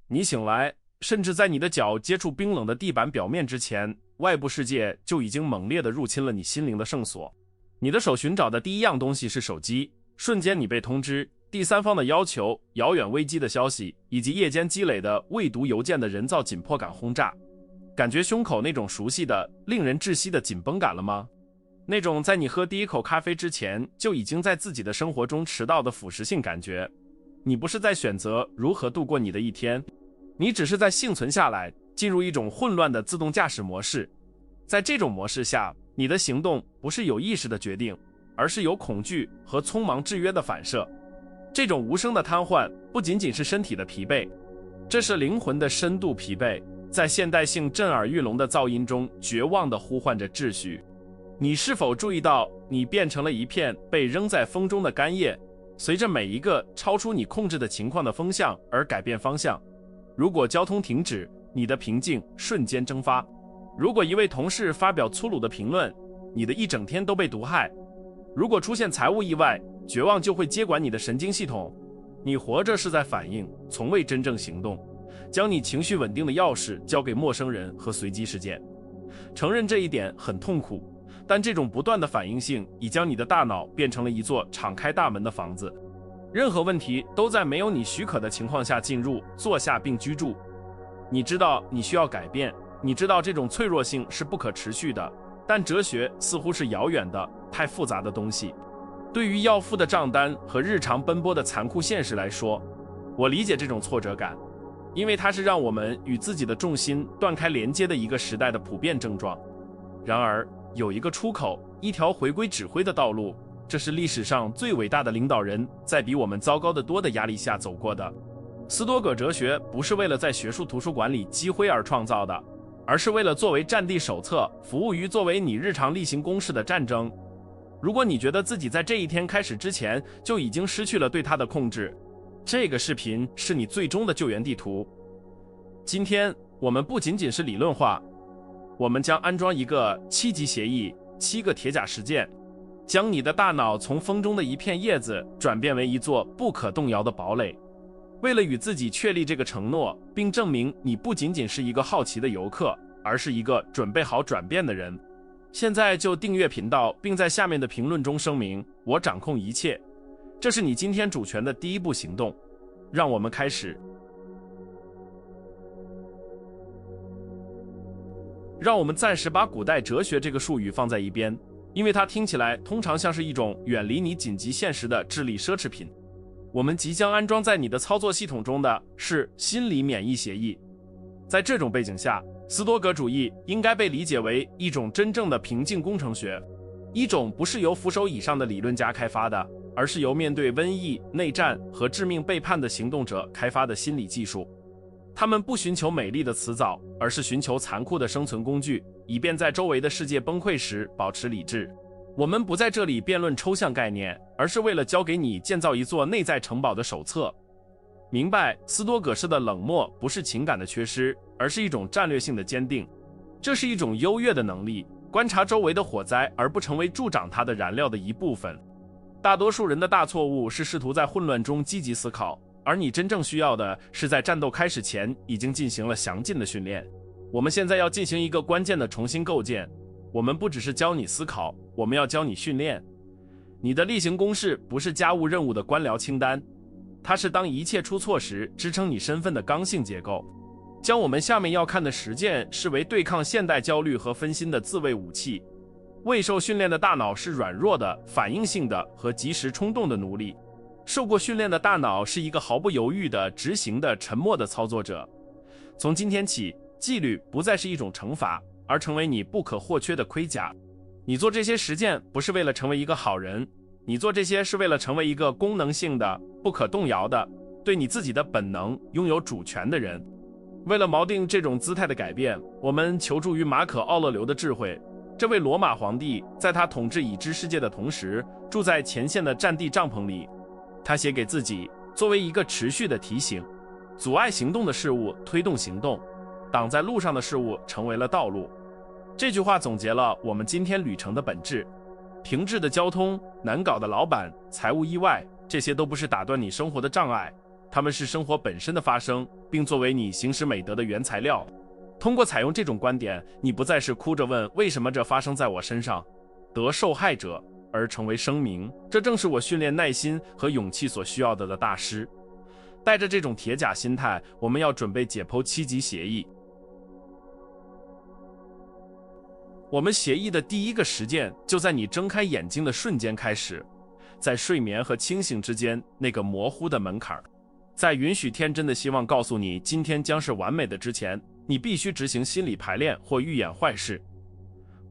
你醒来，甚至在你的脚接触冰冷的地板表面之前，外部世界就已经猛烈地入侵了你心灵的圣所。你的手寻找的第一样东西是手机，瞬间你被通知，第三方的要求、遥远危机的消息，以及夜间积累的未读邮件的人造紧迫感轰炸。感觉胸口那种熟悉的、令人窒息的紧绷感了吗？那种在你喝第一口咖啡之前就已经在自己的生活中迟到的腐蚀性感觉。你不是在选择如何度过你的一天，你只是在幸存下来，进入一种混乱的自动驾驶模式。在这种模式下，你的行动不是有意识的决定，而是由恐惧和匆忙制约的反射。这种无声的瘫痪不仅仅是身体的疲惫，这是灵魂的深度疲惫，在现代性震耳欲聋的噪音中绝望地呼唤着秩序。你是否注意到，你变成了一片被扔在风中的干叶，随着每一个超出你控制的情况的风向而改变方向？如果交通停止，你的平静瞬间蒸发；如果一位同事发表粗鲁的评论，你的一整天都被毒害；如果出现财务意外，绝望就会接管你的神经系统。你活着是在反应，从未真正行动，将你情绪稳定的钥匙交给陌生人和随机事件。承认这一点很痛苦，但这种不断的反应性已将你的大脑变成了一座敞开大门的房子，任何问题都在没有你许可的情况下进入、坐下并居住。你知道你需要改变，你知道这种脆弱性是不可持续的，但哲学似乎是遥远的、太复杂的东西。对于要付的账单和日常奔波的残酷现实来说，我理解这种挫折感，因为它是让我们与自己的重心断开连接的一个时代的普遍症状。然而，有一个出口，一条回归指挥的道路，这是历史上最伟大的领导人在比我们糟糕得多的压力下走过的。斯多葛哲学不是为了在学术图书馆里积灰而创造的，而是为了作为战地手册，服务于作为你日常例行公事的战争。如果你觉得自己在这一天开始之前就已经失去了对它的控制，这个视频是你最终的救援地图。今天我们不仅仅是理论化，我们将安装一个7级协议、7个铁甲实践，将你的大脑从风中的一片叶子转变为一座不可动摇的堡垒。为了与自己确立这个承诺，并证明你不仅仅是一个好奇的游客，而是一个准备好转变的人，现在就订阅频道，并在下面的评论中声明：我掌控一切。这是你今天主权的第一步行动。让我们开始。让我们暂时把古代哲学这个术语放在一边，因为它听起来通常像是一种远离你紧急现实的智力奢侈品。我们即将安装在你的操作系统中的是心理免疫协议。在这种背景下，斯多葛主义应该被理解为一种真正的平静工程学，一种不是由扶手以上的理论家开发的，而是由面对瘟疫、内战和致命背叛的行动者开发的心理技术。他们不寻求美丽的辞藻，而是寻求残酷的生存工具，以便在周围的世界崩溃时保持理智。我们不在这里辩论抽象概念，而是为了教给你建造一座内在城堡的手册。明白斯多葛式的冷漠不是情感的缺失，而是一种战略性的坚定。这是一种优越的能力，观察周围的火灾而不成为助长它的燃料的一部分。大多数人的大错误是试图在混乱中积极思考，而你真正需要的是在战斗开始前已经进行了详尽的训练。我们现在要进行一个关键的重新构建，我们不只是教你思考，我们要教你训练。你的例行公事不是家务任务的官僚清单，它是当一切出错时支撑你身份的刚性结构。将我们下面要看的实践视为对抗现代焦虑和分心的自卫武器。未受训练的大脑是软弱的、反应性的和及时冲动的奴隶。受过训练的大脑是一个毫不犹豫的、执行的、沉默的操作者。从今天起，纪律不再是一种惩罚，而成为你不可或缺的盔甲。你做这些实践不是为了成为一个好人，你做这些是为了成为一个功能性的、不可动摇的、对你自己的本能拥有主权的人。为了锚定这种姿态的改变，我们求助于马可·奥勒留的智慧。这位罗马皇帝在他统治已知世界的同时，住在前线的战地帐篷里。他写给自己，作为一个持续的提醒：阻碍行动的事物推动行动，挡在路上的事物成为了道路。这句话总结了我们今天旅程的本质。停滞的交通、难搞的老板、财务意外，这些都不是打断你生活的障碍，它们是生活本身的发生，并作为你行使美德的原材料。通过采用这种观点，你不再是哭着问为什么这发生在我身上，得受害者，而成为声明，这正是我训练耐心和勇气所需要的大师。带着这种铁甲心态，我们要准备解剖7级协议。我们协议的第一个实践就在你睁开眼睛的瞬间开始，在睡眠和清醒之间那个模糊的门槛，在允许天真的希望告诉你今天将是完美的之前，你必须执行心理排练或预演坏事。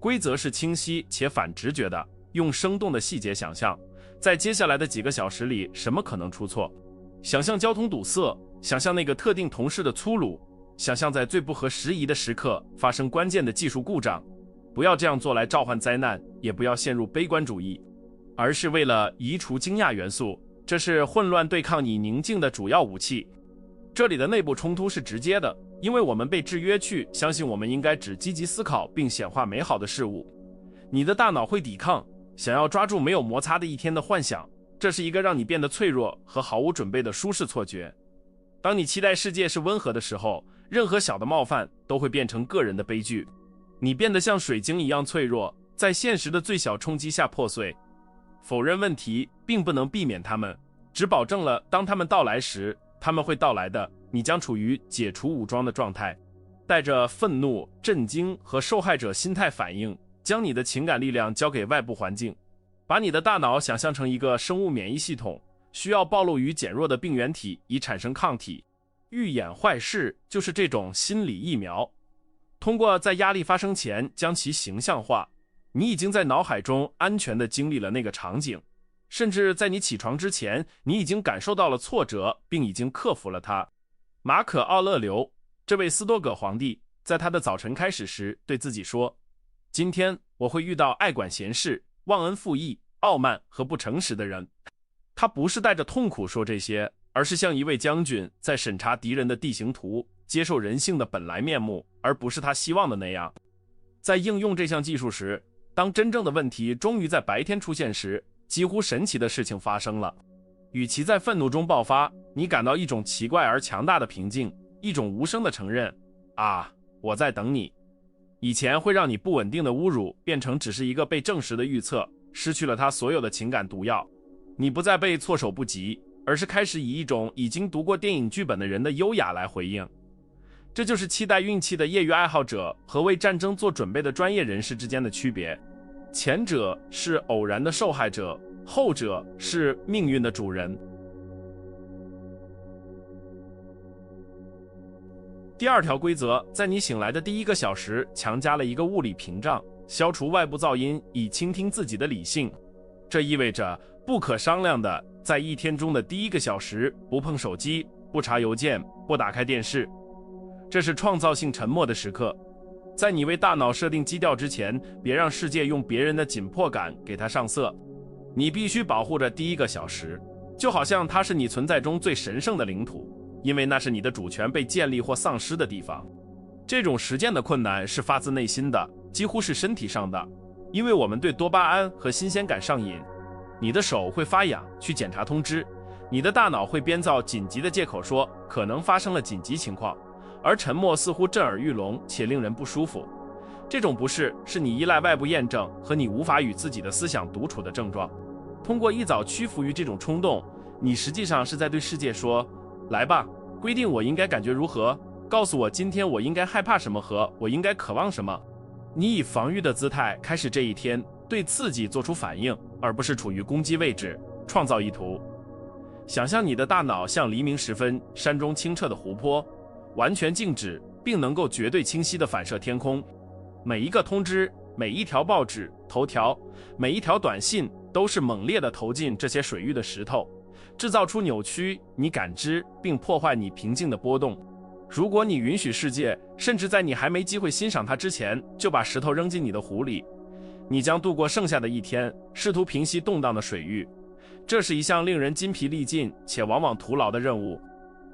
规则是清晰且反直觉的，用生动的细节想象，在接下来的几个小时里什么可能出错。想象交通堵塞，想象那个特定同事的粗鲁，想象在最不合时宜的时刻发生关键的技术故障。不要这样做来召唤灾难，也不要陷入悲观主义，而是为了移除惊讶元素，这是混乱对抗你宁静的主要武器。这里的内部冲突是直接的，因为我们被制约去相信我们应该只积极思考并显化美好的事物。你的大脑会抵抗，想要抓住没有摩擦的一天的幻想，这是一个让你变得脆弱和毫无准备的舒适错觉。当你期待世界是温和的时候，任何小的冒犯都会变成个人的悲剧。你变得像水晶一样脆弱，在现实的最小冲击下破碎。否认问题并不能避免它们，只保证了当它们到来时，它们会到来的，你将处于解除武装的状态，带着愤怒、震惊和受害者心态反应，将你的情感力量交给外部环境。把你的大脑想象成一个生物免疫系统，需要暴露于减弱的病原体以产生抗体。预演坏事就是这种心理疫苗。通过在压力发生前将其形象化，你已经在脑海中安全地经历了那个场景，甚至在你起床之前，你已经感受到了挫折，并已经克服了它。马可·奥勒留，这位斯多葛皇帝，在他的早晨开始时对自己说：今天我会遇到爱管闲事、忘恩负义、傲慢和不诚实的人。他不是带着痛苦说这些，而是像一位将军在审查敌人的地形图，接受人性的本来面目，而不是他希望的那样。在应用这项技术时，当真正的问题终于在白天出现时，几乎神奇的事情发生了。与其在愤怒中爆发，你感到一种奇怪而强大的平静，一种无声的承认：啊，我在等你。以前会让你不稳定的侮辱，变成只是一个被证实的预测，失去了它所有的情感毒药。你不再被措手不及，而是开始以一种已经读过电影剧本的人的优雅来回应。这就是期待运气的业余爱好者和为战争做准备的专业人士之间的区别。前者是偶然的受害者，后者是命运的主人。第二条规则，在你醒来的第1个小时强加了一个物理屏障，消除外部噪音，以倾听自己的理性。这意味着不可商量的，在一天中的第1个小时不碰手机，不查邮件，不打开电视。这是创造性沉默的时刻。在你为大脑设定基调之前，别让世界用别人的紧迫感给它上色。你必须保护着第1个小时，就好像它是你存在中最神圣的领土，因为那是你的主权被建立或丧失的地方。这种实践的困难是发自内心的，几乎是身体上的，因为我们对多巴胺和新鲜感上瘾。你的手会发痒，去检查通知，你的大脑会编造紧急的借口说可能发生了紧急情况，而沉默似乎震耳欲聋且令人不舒服。这种不适是你依赖外部验证和你无法与自己的思想独处的症状。通过一早屈服于这种冲动，你实际上是在对世界说：来吧，规定我应该感觉如何，告诉我今天我应该害怕什么和我应该渴望什么。你以防御的姿态开始这一天，对刺激做出反应，而不是处于攻击位置，创造意图。想象你的大脑像黎明时分山中清澈的湖泊，完全静止，并能够绝对清晰地反射天空。每一个通知，每一条报纸头条，每一条短信，都是猛烈地投进这些水域的石头，制造出扭曲你感知并破坏你平静的波动。如果你允许世界，甚至在你还没机会欣赏它之前，就把石头扔进你的湖里，你将度过剩下的一天，试图平息动荡的水域。这是一项令人筋疲力尽且往往徒劳的任务。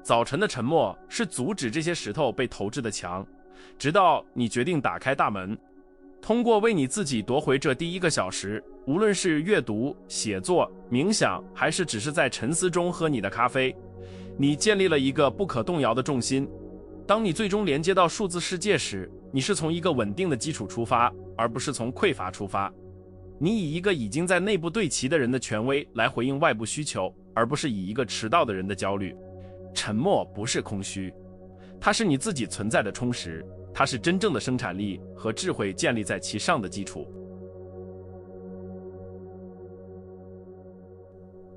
早晨的沉默是阻止这些石头被投掷的墙，直到你决定打开大门。通过为你自己夺回这第1个小时，无论是阅读、写作、冥想，还是只是在沉思中喝你的咖啡，你建立了一个不可动摇的重心。当你最终连接到数字世界时，你是从一个稳定的基础出发，而不是从匮乏出发。你以一个已经在内部对齐的人的权威来回应外部需求，而不是以一个迟到的人的焦虑。沉默不是空虚，它是你自己存在的充实，它是真正的生产力和智慧建立在其上的基础。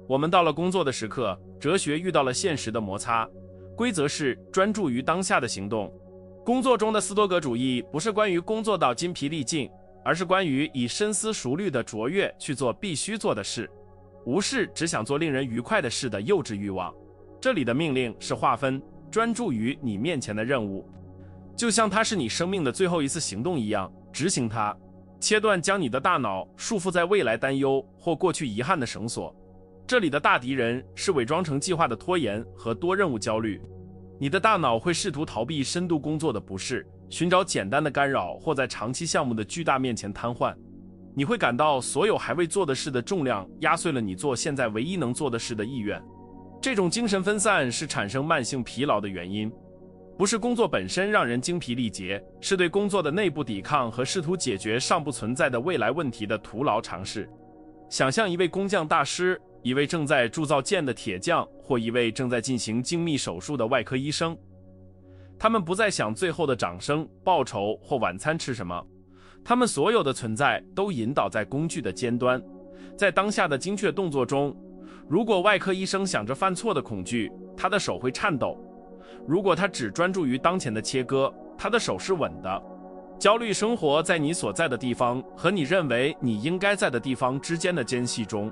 我们到了工作的时刻，哲学遇到了现实的摩擦。规则是专注于当下的行动。工作中的斯多葛主义不是关于工作到筋疲力尽，而是关于以深思熟虑的卓越去做必须做的事，无视只想做令人愉快的事的幼稚欲望。这里的命令是划分，专注于你面前的任务，就像它是你生命的最后一次行动一样，执行它，切断将你的大脑束缚在未来担忧或过去遗憾的绳索。这里的大敌人是伪装成计划的拖延和多任务焦虑。你的大脑会试图逃避深度工作的不适，寻找简单的干扰，或在长期项目的巨大面前瘫痪。你会感到所有还未做的事的重量压碎了你做现在唯一能做的事的意愿。这种精神分散是产生慢性疲劳的原因，不是工作本身让人精疲力竭，是对工作的内部抵抗和试图解决尚不存在的未来问题的徒劳尝试。想象一位工匠大师，一位正在铸造剑的铁匠，或一位正在进行精密手术的外科医生。他们不再想最后的掌声、报酬或晚餐吃什么，他们所有的存在都引导在工具的尖端。在当下的精确动作中，如果外科医生想着犯错的恐惧，他的手会颤抖；如果他只专注于当前的切割，他的手是稳的。焦虑生活在你所在的地方和你认为你应该在的地方之间的间隙中。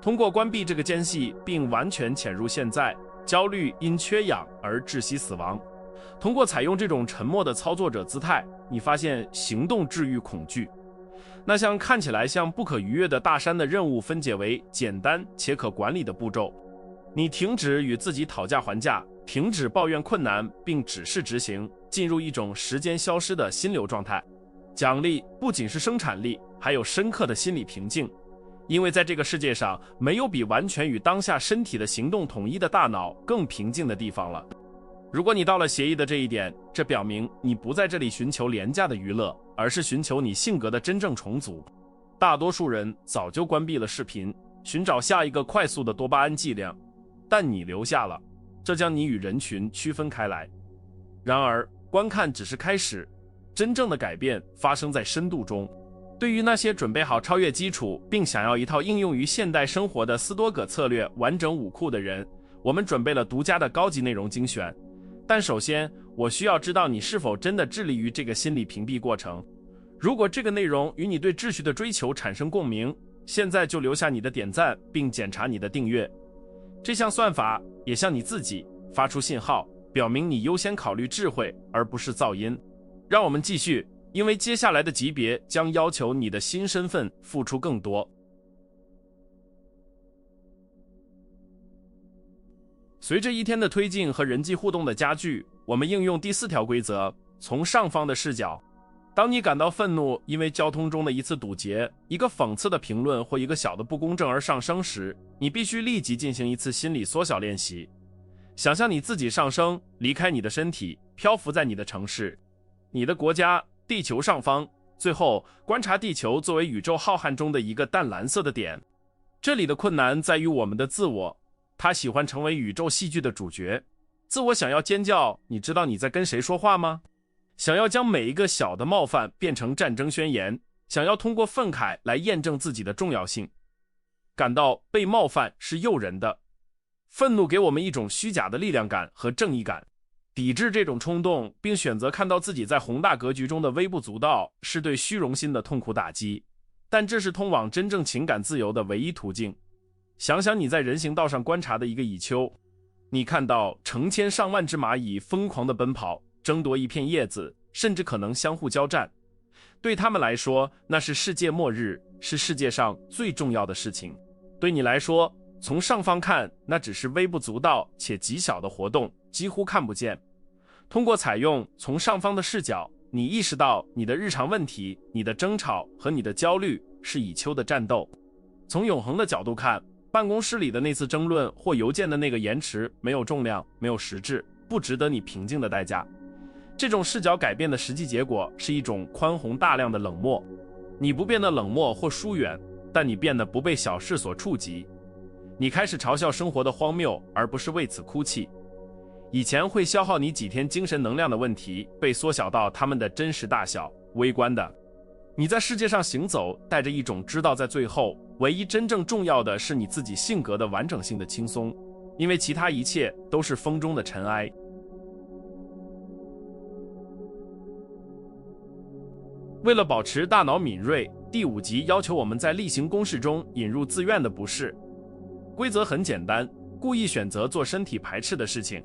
通过关闭这个间隙并完全潜入现在，焦虑因缺氧而窒息死亡。通过采用这种沉默的操作者姿态，你发现行动治愈恐惧。那项看起来像不可逾越的大山的任务分解为简单且可管理的步骤。你停止与自己讨价还价，停止抱怨困难，并只是执行，进入一种时间消失的心流状态。奖励不仅是生产力，还有深刻的心理平静，因为在这个世界上，没有比完全与当下身体的行动统一的大脑更平静的地方了。如果你到了协议的这一点，这表明你不在这里寻求廉价的娱乐，而是寻求你性格的真正重组。大多数人早就关闭了视频，寻找下一个快速的多巴胺剂量，但你留下了，这将你与人群区分开来。然而，观看只是开始，真正的改变发生在深度中。对于那些准备好超越基础并想要一套应用于现代生活的斯多葛策略完整武库的人，我们准备了独家的高级内容精选。但首先，我需要知道你是否真的致力于这个心理屏蔽过程。如果这个内容与你对秩序的追求产生共鸣，现在就留下你的点赞并检查你的订阅。这项算法也向你自己发出信号，表明你优先考虑智慧而不是噪音。让我们继续，因为接下来的级别将要求你的新身份付出更多。随着一天的推进和人际互动的加剧，我们应用第4条规则，从上方的视角。当你感到愤怒因为交通中的一次堵截、一个讽刺的评论或一个小的不公正而上升时，你必须立即进行一次心理缩小练习。想象你自己上升，离开你的身体，漂浮在你的城市、你的国家、地球上方，最后观察地球作为宇宙浩瀚中的一个淡蓝色的点。这里的困难在于我们的自我，他喜欢成为宇宙戏剧的主角。自我想要尖叫，你知道你在跟谁说话吗？想要将每一个小的冒犯变成战争宣言，想要通过愤慨来验证自己的重要性。感到被冒犯是诱人的，愤怒给我们一种虚假的力量感和正义感。抵制这种冲动，并选择看到自己在宏大格局中的微不足道，是对虚荣心的痛苦打击。但这是通往真正情感自由的唯一途径。想想你在人行道上观察的一个蚁丘，你看到成千上万只蚂蚁疯狂地奔跑，争夺一片叶子，甚至可能相互交战。对他们来说，那是世界末日，是世界上最重要的事情。对你来说，从上方看，那只是微不足道且极小的活动，几乎看不见。通过采用从上方的视角，你意识到你的日常问题、你的争吵和你的焦虑是蚁丘的战斗。从永恒的角度看，办公室里的那次争论或邮件的那个延迟没有重量，没有实质，不值得你平静的代价。这种视角改变的实际结果是一种宽宏大量的冷漠。你不变得冷漠或疏远，但你变得不被小事所触及。你开始嘲笑生活的荒谬，而不是为此哭泣。以前会消耗你几天精神能量的问题，被缩小到它们的真实大小，微观的。你在世界上行走，带着一种知道在最后，唯一真正重要的是你自己性格的完整性的轻松，因为其他一切都是风中的尘埃。为了保持大脑敏锐，第5集要求我们在例行公事中引入自愿的不适。规则很简单，故意选择做身体排斥的事情，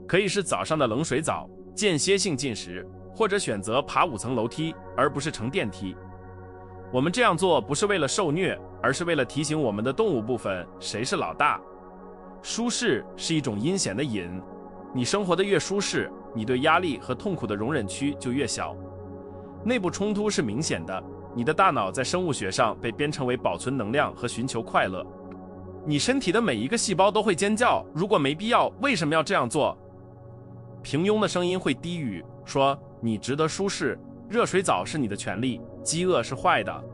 可以是早上的冷水澡、间歇性进食，或者选择爬5层楼梯，而不是乘电梯。我们这样做不是为了受虐，而是为了提醒我们的动物部分谁是老大。舒适是一种阴险的瘾，你生活的越舒适，你对压力和痛苦的容忍区就越小。内部冲突是明显的，你的大脑在生物学上被编程为保存能量和寻求快乐。你身体的每一个细胞都会尖叫，如果没必要，为什么要这样做？平庸的声音会低语，说你值得舒适，热水澡是你的权利，饥饿是坏的。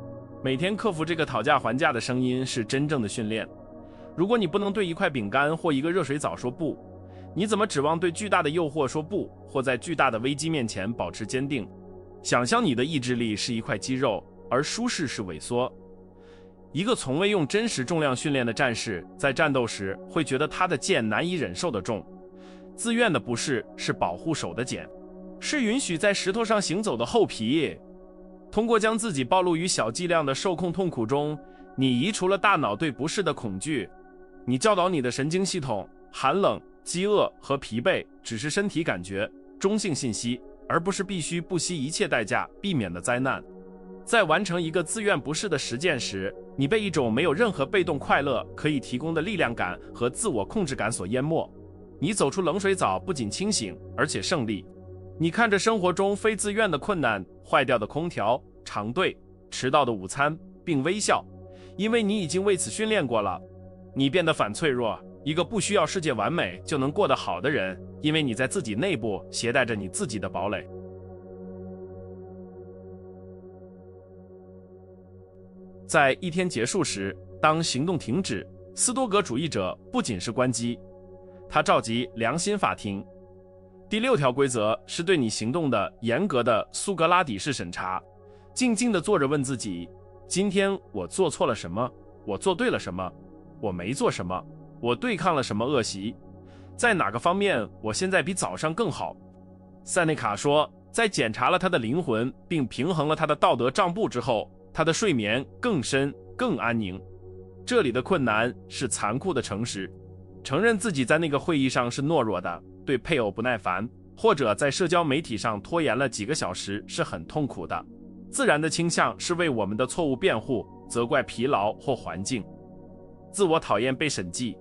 每天克服这个讨价还价的声音是真正的训练。如果你不能对一块饼干或一个热水澡说不，你怎么指望对巨大的诱惑说不，或在巨大的危机面前保持坚定？想象你的意志力是一块肌肉，而舒适是萎缩。一个从未用真实重量训练的战士，在战斗时会觉得他的剑难以忍受的重。自愿的不适是保护手的茧，是允许在石头上行走的厚皮。通过将自己暴露于小剂量的受控痛苦中，你移除了大脑对不适的恐惧。你教导你的神经系统，寒冷、饥饿和疲惫只是身体感觉，中性信息，而不是必须不惜一切代价避免的灾难。在完成一个自愿不适的实践时，你被一种没有任何被动快乐可以提供的力量感和自我控制感所淹没。你走出冷水澡不仅清醒，而且胜利。你看着生活中非自愿的困难，坏掉的空调、长队、迟到的午餐，并微笑，因为你已经为此训练过了。你变得反脆弱，一个不需要世界完美就能过得好的人，因为你在自己内部携带着你自己的堡垒。在一天结束时，当行动停止，斯多葛主义者不仅是关机，他召集良心法庭。第6条规则是对你行动的严格的苏格拉底式审查。静静地坐着问自己，今天我做错了什么？我做对了什么？我没做什么？我对抗了什么恶习？在哪个方面我现在比早上更好？塞内卡说，在检查了他的灵魂并平衡了他的道德账簿之后，他的睡眠更深更安宁。这里的困难是残酷的诚实，承认自己在那个会议上是懦弱的，对配偶不耐烦，或者在社交媒体上拖延了几个小时是很痛苦的。自然的倾向是为我们的错误辩护，责怪疲劳或环境。自我讨厌被审计，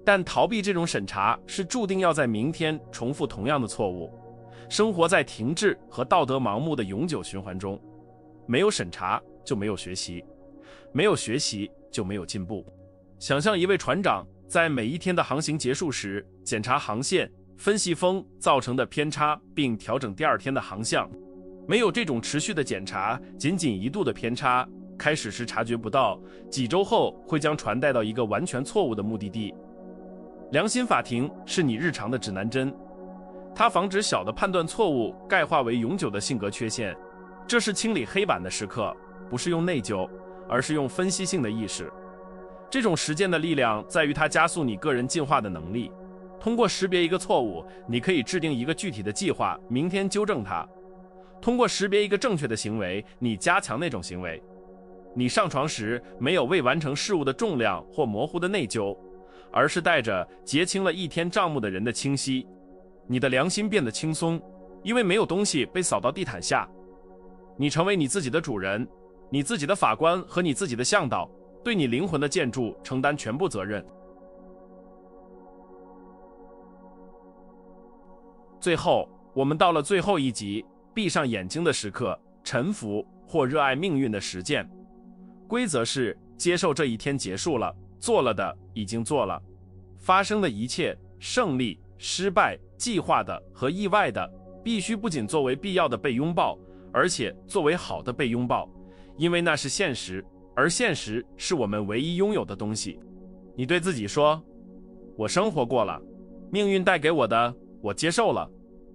但逃避这种审查是注定要在明天重复同样的错误。生活在停滞和道德盲目的永久循环中，没有审查就没有学习，没有学习就没有进步。想象一位船长在每一天的航行结束时，检查航线，分析风造成的偏差，并调整第2天的航向。没有这种持续的检查，仅仅1度的偏差，开始时察觉不到，几周后会将船带到一个完全错误的目的地。良心法庭是你日常的指南针，它防止小的判断错误钙化为永久的性格缺陷。这是清理黑板的时刻，不是用内疚，而是用分析性的意识。这种实践的力量在于它加速你个人进化的能力。通过识别一个错误，你可以制定一个具体的计划，明天纠正它。通过识别一个正确的行为，你加强那种行为。你上床时没有未完成事物的重量或模糊的内疚，而是带着结清了一天账目的人的清晰。你的良心变得轻松，因为没有东西被扫到地毯下。你成为你自己的主人，你自己的法官和你自己的向导，对你灵魂的建筑承担全部责任。最后，我们到了最后一集，闭上眼睛的时刻，臣服或热爱命运的实践。规则是接受这一天结束了，做了的已经做了，发生的一切胜利、失败、计划的和意外的，必须不仅作为必要的被拥抱，而且作为好的被拥抱，因为那是现实，而现实是我们唯一拥有的东西。你对自己说，我生活过了，命运带给我的我接受了，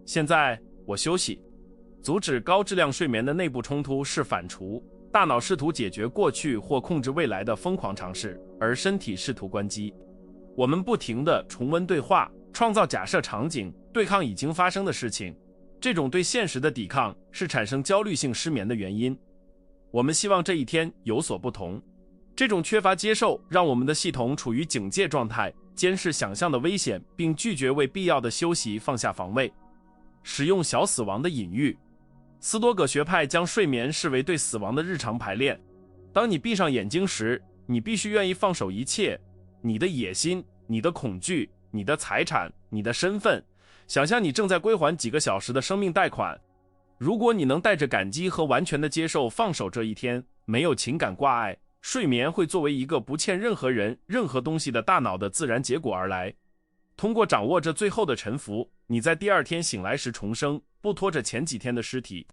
现在我休息。阻止高质量睡眠的内部冲突是反刍，大脑试图解决过去或控制未来的疯狂尝试，而身体试图关机。我们不停地重温对话，创造假设场景，对抗已经发生的事情。这种对现实的抵抗是产生焦虑性失眠的原因。我们希望这一天有所不同。这种缺乏接受让我们的系统处于警戒状态，监视想象的危险，并拒绝为必要的休息放下防卫。使用小死亡的隐喻。斯多葛学派将睡眠视为对死亡的日常排练。当你闭上眼睛时，你必须愿意放手一切，你的野心，你的恐惧，你的财产，你的身份，想象你正在归还几个小时的生命贷款。如果你能带着感激和完全的接受放手这一天，没有情感挂碍，睡眠会作为一个不欠任何人、任何东西的大脑的自然结果而来。通过掌握着最后的沉浮，你在第二天醒来时重生，不拖着前几天的尸体。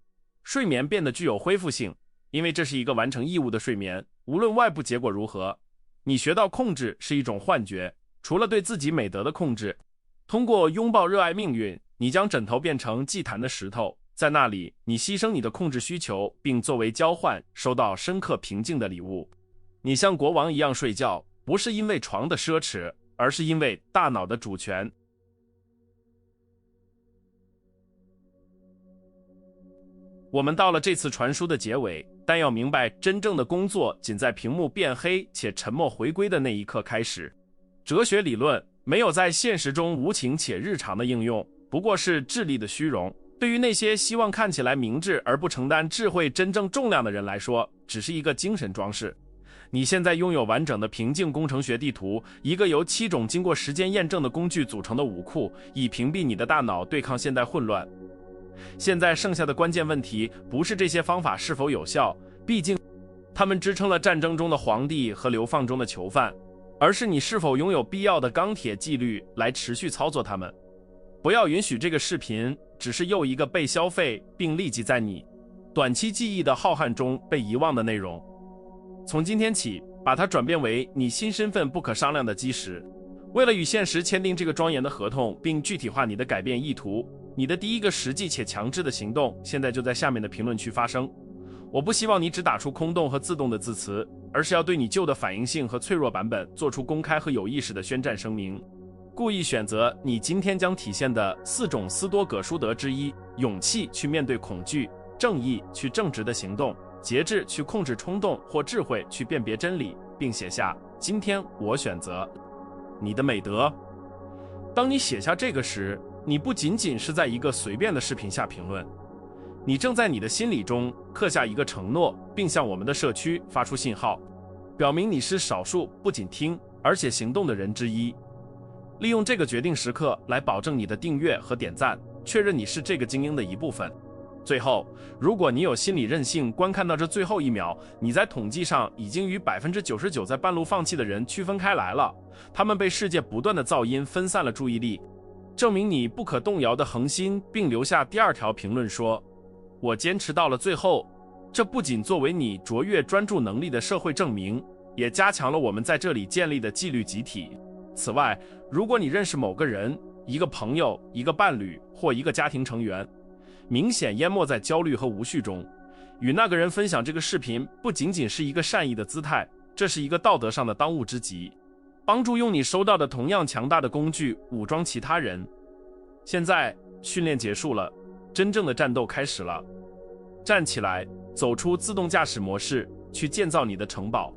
睡眠变得具有恢复性，因为这是一个完成义务的睡眠，无论外部结果如何。你学到控制是一种幻觉，除了对自己美德的控制。通过拥抱热爱命运，你将枕头变成祭坛的石头，在那里你牺牲你的控制需求，并作为交换收到深刻平静的礼物。你像国王一样睡觉，不是因为床的奢侈，而是因为大脑的主权。我们到了这次传输的结尾，但要明白，真正的工作仅在屏幕变黑且沉默回归的那一刻开始。哲学理论没有在现实中无情且日常的应用，不过是智力的虚荣。对于那些希望看起来明智而不承担智慧真正重量的人来说，只是一个精神装饰。你现在拥有完整的平静工程学地图，一个由7种经过时间验证的工具组成的武库，以屏蔽你的大脑对抗现代混乱。现在剩下的关键问题不是这些方法是否有效，毕竟他们支撑了战争中的皇帝和流放中的囚犯，而是你是否拥有必要的钢铁纪律来持续操作它们。不要允许这个视频只是又一个被消费并立即在你短期记忆的浩瀚中被遗忘的内容。从今天起，把它转变为你新身份不可商量的基石。为了与现实签订这个庄严的合同，并具体化你的改变意图，你的第一个实际且强制的行动现在就在下面的评论区发生。我不希望你只打出空洞和自动的字词，而是要对你旧的反应性和脆弱版本做出公开和有意识的宣战声明。故意选择你今天将体现的4种斯多葛书德之一：勇气去面对恐惧，正义去正直的行动，节制去控制冲动，或智慧去辨别真理，并写下今天我选择你的美德。当你写下这个时，你不仅仅是在一个随便的视频下评论，你正在你的心理中刻下一个承诺，并向我们的社区发出信号，表明你是少数不仅听而且行动的人之一。利用这个决定时刻来保证你的订阅和点赞，确认你是这个精英的一部分。最后，如果你有心理韧性，观看到这最后1秒，你在统计上已经与 99% 在半路放弃的人区分开来了。他们被世界不断的噪音分散了注意力，证明你不可动摇的恒心，并留下第2条评论说：我坚持到了最后。这不仅作为你卓越专注能力的社会证明，也加强了我们在这里建立的纪律集体。此外，如果你认识某个人，一个朋友，一个伴侣或一个家庭成员，明显淹没在焦虑和无序中，与那个人分享这个视频不仅仅是一个善意的姿态，这是一个道德上的当务之急。帮助用你收到的同样强大的工具武装其他人。现在训练结束了，真正的战斗开始了。站起来，走出自动驾驶模式，去建造你的城堡。